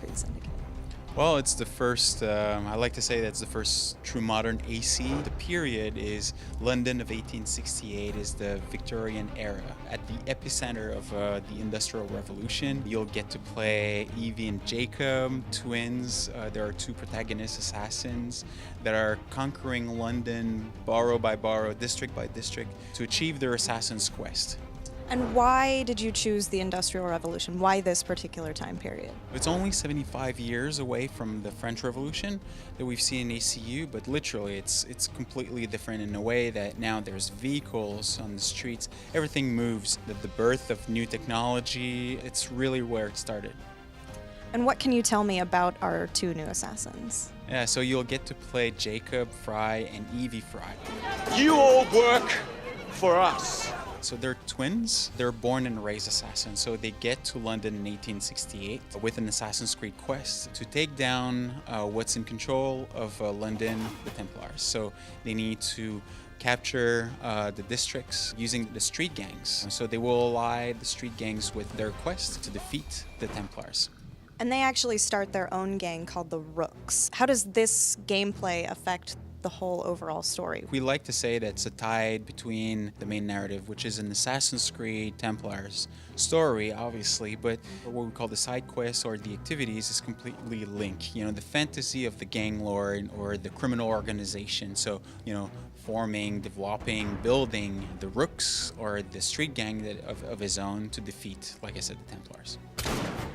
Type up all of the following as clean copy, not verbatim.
Creed Syndicate? Well, it's the first, I like to say that's the first true modern AC. The period is London of 1868 is the Victorian era. At the epicenter of the Industrial Revolution, you'll get to play Ivi and Jacob, twins. There are two protagonist assassins that are conquering London borough by borough, district by district, to achieve their assassin's quest. And why did you choose the Industrial Revolution? Why this particular time period? It's only 75 years away from the French Revolution that we've seen in ACU, but literally it's completely different in a way that now there's vehicles on the streets, everything moves. The birth of new technology, it's really where it started. And what can you tell me about our two new assassins? Yeah, so you'll get to play Jacob Fry and Ivi Fry. You all work for us. So they're twins. They're born and raised assassins. So they get to London in 1868 with an Assassin's Creed quest to take down what's in control of London, the Templars. So they need to capture the districts using the street gangs. So they will ally the street gangs with their quest to defeat the Templars. And they actually start their own gang called the Rooks. How does this gameplay affect the whole overall story? We like to say that it's a tie between the main narrative, which is an Assassin's Creed Templars story, obviously, but what we call the side quests or the activities is completely linked. You know, the fantasy of the gang lord or the criminal organization. So, you know, forming, developing, building the Rooks or the street gang of his own to defeat, like I said, the Templars.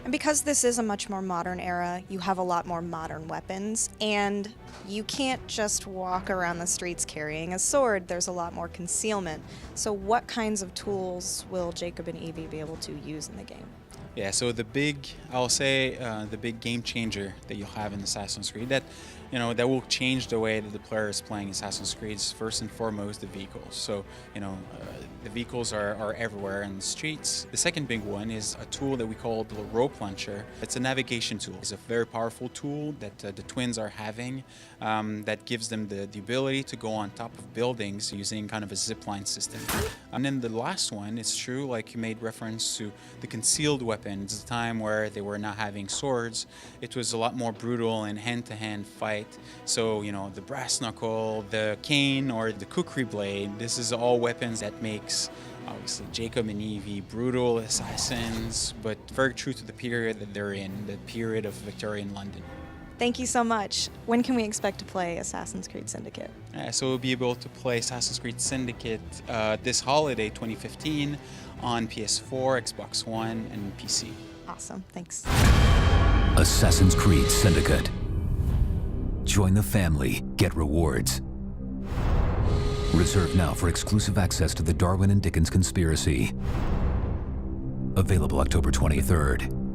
And because this is a much more modern era, you have a lot more modern weapons, and you can't just walk around the streets carrying a sword. There's a lot more concealment. So what kinds of tools will Jacob and Ivi be able to use in the game? Yeah, so the big game changer that you'll have in Assassin's Creed that will change the way that the player is playing Assassin's Creed is first and foremost the vehicles. So, the vehicles are everywhere in the streets. The second big one is a tool that we call the rope launcher. It's a navigation tool. It's a very powerful tool that the twins are having that gives them the ability to go on top of buildings using kind of a zipline system. And then the last one, it's true, like you made reference to the concealed weapons. It's a time where they were not having swords. It was a lot more brutal and hand-to-hand fight. So, the brass knuckle, the cane, or the kukri blade, this is all weapons that makes, obviously, Jacob and Ivi brutal assassins, but very true to the period that they're in, the period of Victorian London. Thank you so much. When can we expect to play Assassin's Creed Syndicate? So we'll be able to play Assassin's Creed Syndicate this holiday, 2015, on PS4, Xbox One, and PC. Awesome, thanks. Assassin's Creed Syndicate. Join the family, get rewards. Reserved now for exclusive access to the Darwin and Dickens Conspiracy. Available October 23rd.